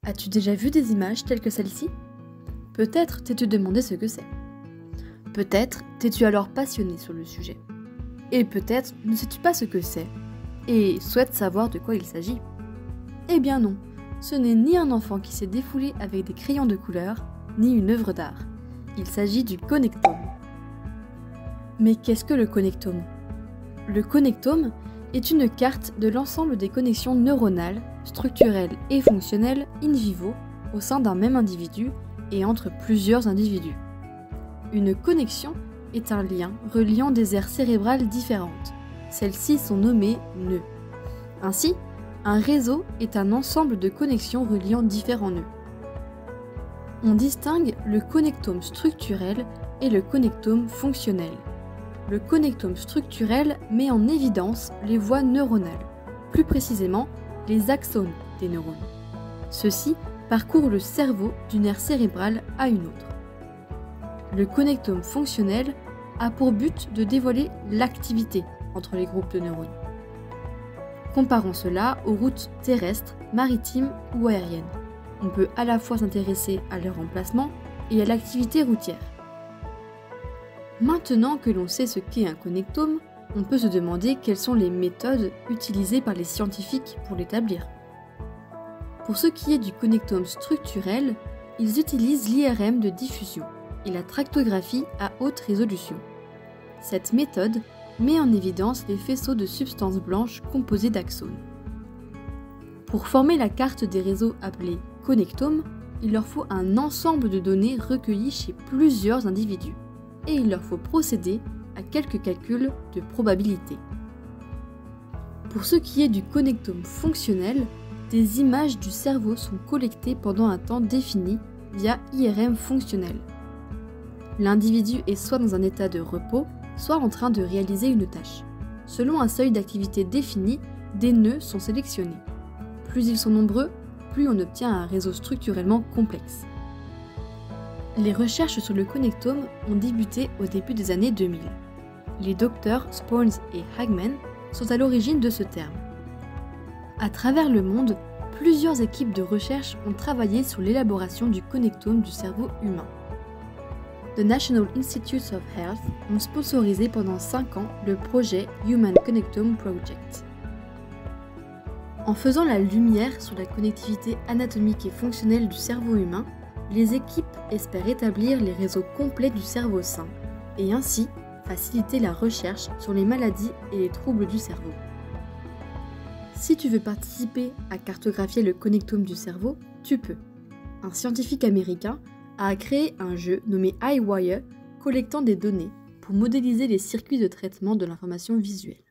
As-tu déjà vu des images telles que celle-ci? Peut-être t'es-tu demandé ce que c'est. Peut-être t'es-tu alors passionné sur le sujet. Et peut-être ne sais-tu pas ce que c'est et souhaites savoir de quoi il s'agit. Eh bien non, ce n'est ni un enfant qui s'est défoulé avec des crayons de couleur, ni une œuvre d'art. Il s'agit du connectome. Mais qu'est-ce que le connectome? Le connectome est une carte de l'ensemble des connexions neuronales, structurelles et fonctionnelles in vivo au sein d'un même individu et entre plusieurs individus. Une connexion est un lien reliant des aires cérébrales différentes. Celles-ci sont nommées nœuds. Ainsi, un réseau est un ensemble de connexions reliant différents nœuds. On distingue le connectome structurel et le connectome fonctionnel. Le connectome structurel met en évidence les voies neuronales, plus précisément les axones des neurones. Ceux-ci parcourent le cerveau d'une aire cérébrale à une autre. Le connectome fonctionnel a pour but de dévoiler l'activité entre les groupes de neurones. Comparons cela aux routes terrestres, maritimes ou aériennes. On peut à la fois s'intéresser à leur emplacement et à l'activité routière. Maintenant que l'on sait ce qu'est un connectome, on peut se demander quelles sont les méthodes utilisées par les scientifiques pour l'établir. Pour ce qui est du connectome structurel, ils utilisent l'IRM de diffusion et la tractographie à haute résolution. Cette méthode met en évidence les faisceaux de substances blanches composées d'axones. Pour former la carte des réseaux appelée connectome, il leur faut un ensemble de données recueillies chez plusieurs individus, et il leur faut procéder à quelques calculs de probabilité. Pour ce qui est du connectome fonctionnel, des images du cerveau sont collectées pendant un temps défini via IRM fonctionnel. L'individu est soit dans un état de repos, soit en train de réaliser une tâche. Selon un seuil d'activité défini, des nœuds sont sélectionnés. Plus ils sont nombreux, plus on obtient un réseau structurellement complexe. Les recherches sur le connectome ont débuté au début des années 2000. Les docteurs Sporns et Hagman sont à l'origine de ce terme. À travers le monde, plusieurs équipes de recherche ont travaillé sur l'élaboration du connectome du cerveau humain. The National Institutes of Health ont sponsorisé pendant 5 ans le projet Human Connectome Project. En faisant la lumière sur la connectivité anatomique et fonctionnelle du cerveau humain, les équipes espèrent établir les réseaux complets du cerveau sain et ainsi faciliter la recherche sur les maladies et les troubles du cerveau. Si tu veux participer à cartographier le connectome du cerveau, tu peux. Un scientifique américain a créé un jeu nommé EyeWire collectant des données pour modéliser les circuits de traitement de l'information visuelle.